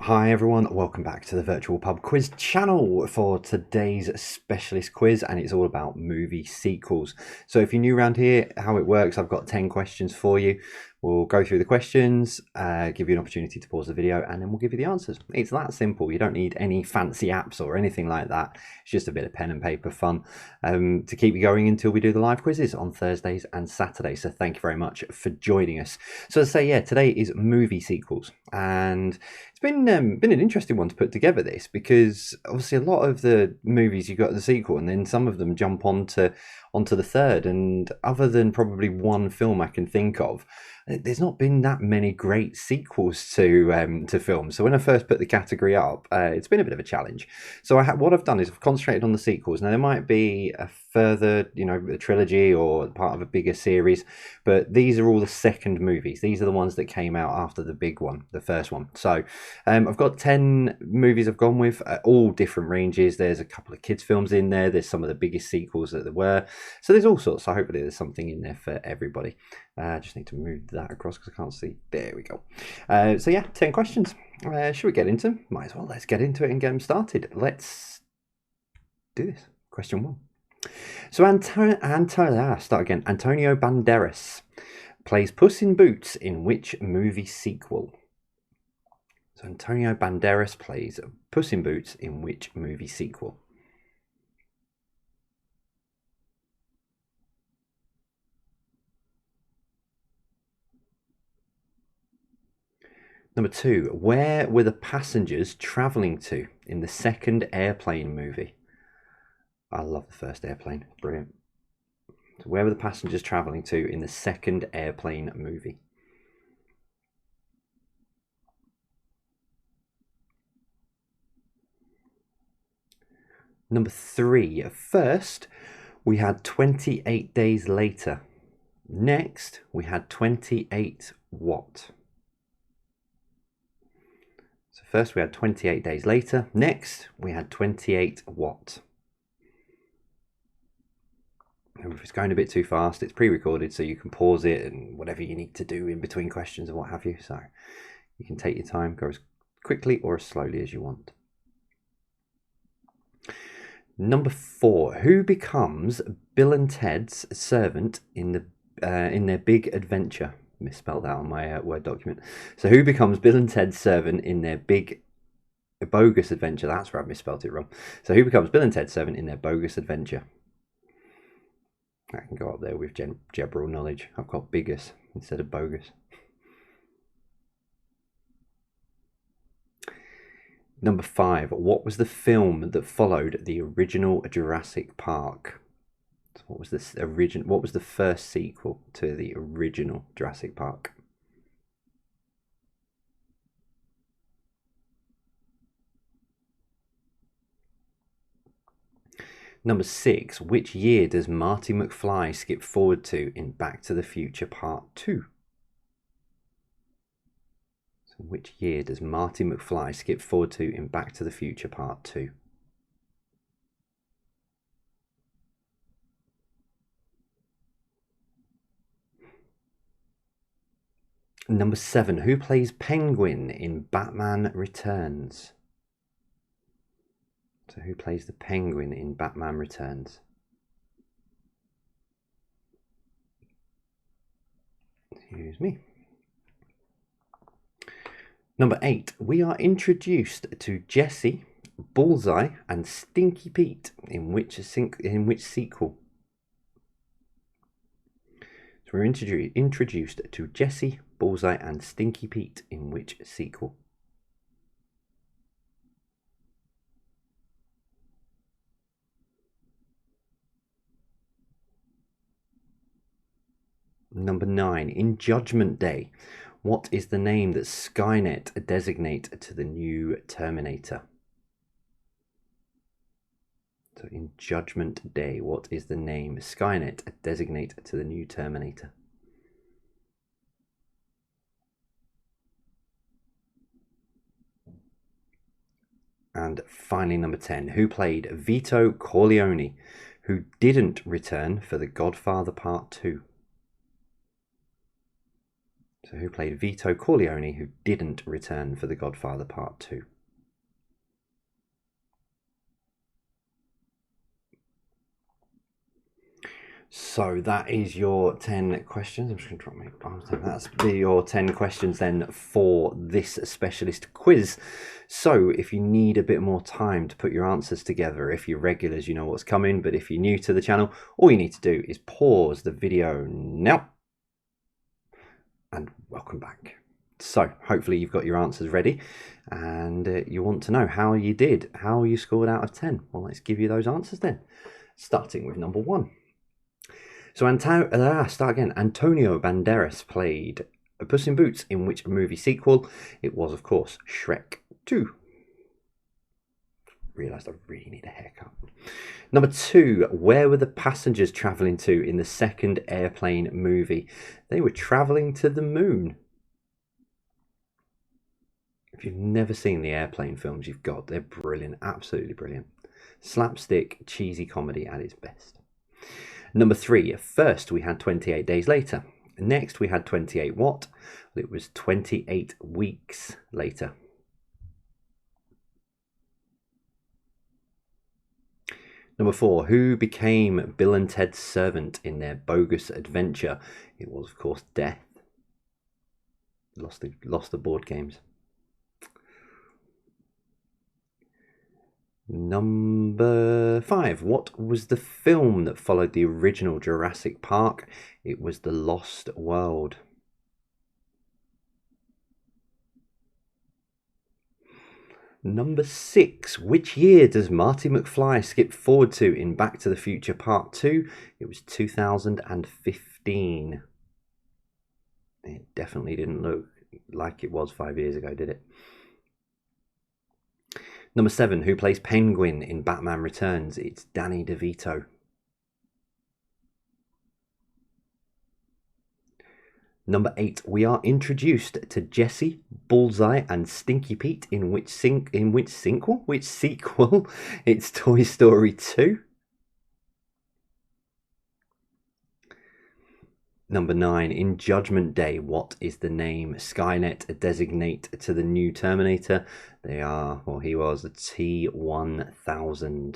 Hi everyone, welcome back to the Virtual Pub Quiz channel for today's specialist quiz, and it's all about movie sequels. So if you're new around here, how it works, I've got 10 questions for you. We'll go through the questions, give you an opportunity to pause the video, and then we'll give you the answers. It's that simple. You don't need any fancy apps or anything like that. It's just a bit of pen and paper fun to keep you going until we do the live quizzes on Thursdays and Saturdays. So thank you very much for joining us. So as I say, yeah, today is movie sequels, and it's been an interesting one to put together this, because obviously a lot of the movies you got the sequel, and then some of them jump onto the third. And other than probably one film I can think of, there's not been that many great sequels to films. So when I first put the category up, it's been a bit of a challenge. So what I've done is I've concentrated on the sequels. Now there might be a further, a trilogy or part of a bigger series, but these are all the second movies. These are the ones that came out after the big one, the first one. So I've got 10 movies I've gone with, all different ranges. There's a couple of kids films in there. There's some of the biggest sequels that there were. So there's all sorts. So hopefully there's something in there for everybody. I just need to move that across because I can't see. There we go. So yeah, 10 questions. Should we get into them? Might as well. Let's get into it and get them started. Let's do this. Question 1. So Antonio Banderas plays Puss in Boots in which movie sequel? So Antonio Banderas plays Puss in Boots in which movie sequel? Number 2, where were the passengers travelling to in the second Airplane movie? I love the first Airplane, brilliant. So where were the passengers travelling to in the second Airplane movie? Number 3, first we had 28 days later. Next we had 28 what? So first we had 28 days later. Next we had 28 what? Remember, if it's going a bit too fast, it's pre-recorded, so you can pause it and whatever you need to do in between questions and what have you. So you can take your time, go as quickly or as slowly as you want. Number 4, who becomes Bill and Ted's servant in their big adventure? Misspelled that on my Word document. So who becomes Bill and Ted's servant in their bogus adventure? That's where I misspelled it wrong. So who becomes Bill and Ted's servant in their bogus adventure? I can go up there with general knowledge. I've got biggest instead of bogus. Number 5, what was the film that followed the original Jurassic Park? So what was the first sequel to the original Jurassic Park? Number 6, which year does Marty McFly skip forward to in Back to the Future Part 2? So which year does Marty McFly skip forward to in Back to the Future Part 2? Number 7, who plays Penguin in Batman Returns? So who plays the Penguin in Batman Returns? Excuse me. Number 8, we are introduced to Jesse, Bullseye, and Stinky Pete in which sequel? So we're introduced to Jesse, Bullseye, and Stinky Pete in which sequel? Number 9, in Judgment Day, what is the name that Skynet designate to the new Terminator? So in Judgment Day, what is the name Skynet designate to the new Terminator? And finally, number 10, who played Vito Corleone, who didn't return for The Godfather Part 2? So who played Vito Corleone, who didn't return for The Godfather Part 2? So that is your 10 questions. I'm just going to drop my arms down. That's your 10 questions then for this specialist quiz. So if you need a bit more time to put your answers together, if you're regulars, you know what's coming. But if you're new to the channel, all you need to do is pause the video now. And welcome back. So hopefully you've got your answers ready and you want to know how you did, how you scored out of 10. Well, let's give you those answers then, starting with number 1. So Antonio Banderas played Puss in Boots in which movie sequel? It was, of course, Shrek 2. Realised I really need a haircut. Number 2, where were the passengers travelling to in the second Airplane movie? They were travelling to the moon. If you've never seen the Airplane films, they're brilliant, absolutely brilliant. Slapstick, cheesy comedy at its best. Number 3, first we had 28 days later. Next we had 28 what? Well, it was 28 weeks later. Number 4, who became Bill and Ted's servant in their bogus adventure? It was, of course, Death. Lost the board games. Number 5, what was the film that followed the original Jurassic Park? It was The Lost World. Number 6, which year does Marty McFly skip forward to in Back to the Future Part 2? It was 2015. It definitely didn't look like it was 5 years ago, did it? Number 7, who plays Penguin in Batman Returns? It's Danny DeVito. Number 8, we are introduced to Jesse, Bullseye, and Stinky Pete in which sequel? It's Toy Story 2. Number 9, in Judgment Day, what is the name Skynet designate to the new Terminator? He was a T-1000.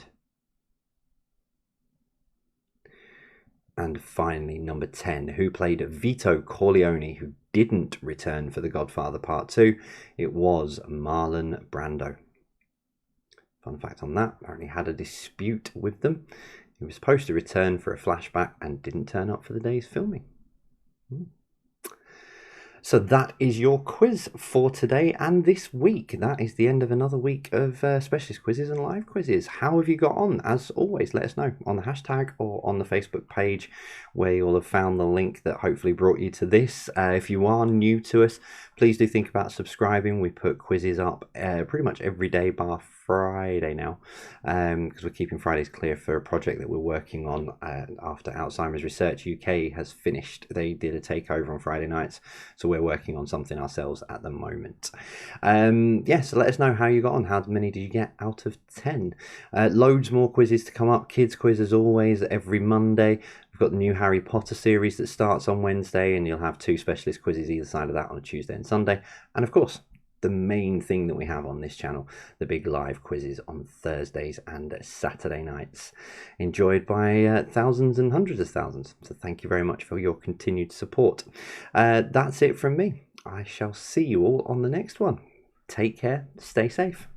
And finally, number 10, who played Vito Corleone, who didn't return for The Godfather Part 2? It was Marlon Brando. Fun fact on that, apparently had a dispute with them. He was supposed to return for a flashback and didn't turn up for the day's filming. So that is your quiz for today and this week. That is the end of another week of specialist quizzes and live quizzes. How have you got on? As always, let us know on the hashtag or on the Facebook page where you'll have found the link that hopefully brought you to this. If you are new to us, please do think about subscribing. We put quizzes up pretty much every day bar Friday now, because we're keeping Fridays clear for a project that we're working on after Alzheimer's Research UK has finished. They did a takeover on Friday nights, so we're working on something ourselves at the moment. So let us know how you got on. How many did you get out of 10? Loads more quizzes to come up. Kids quiz as always every Monday. We've got the new Harry Potter series that starts on Wednesday, and you'll have 2 specialist quizzes either side of that on a Tuesday and Sunday. And of course, the main thing that we have on this channel, the big live quizzes on Thursdays and Saturday nights, enjoyed by thousands and hundreds of thousands. So thank you very much for your continued support. That's it from me. I shall see you all on the next one. Take care, stay safe.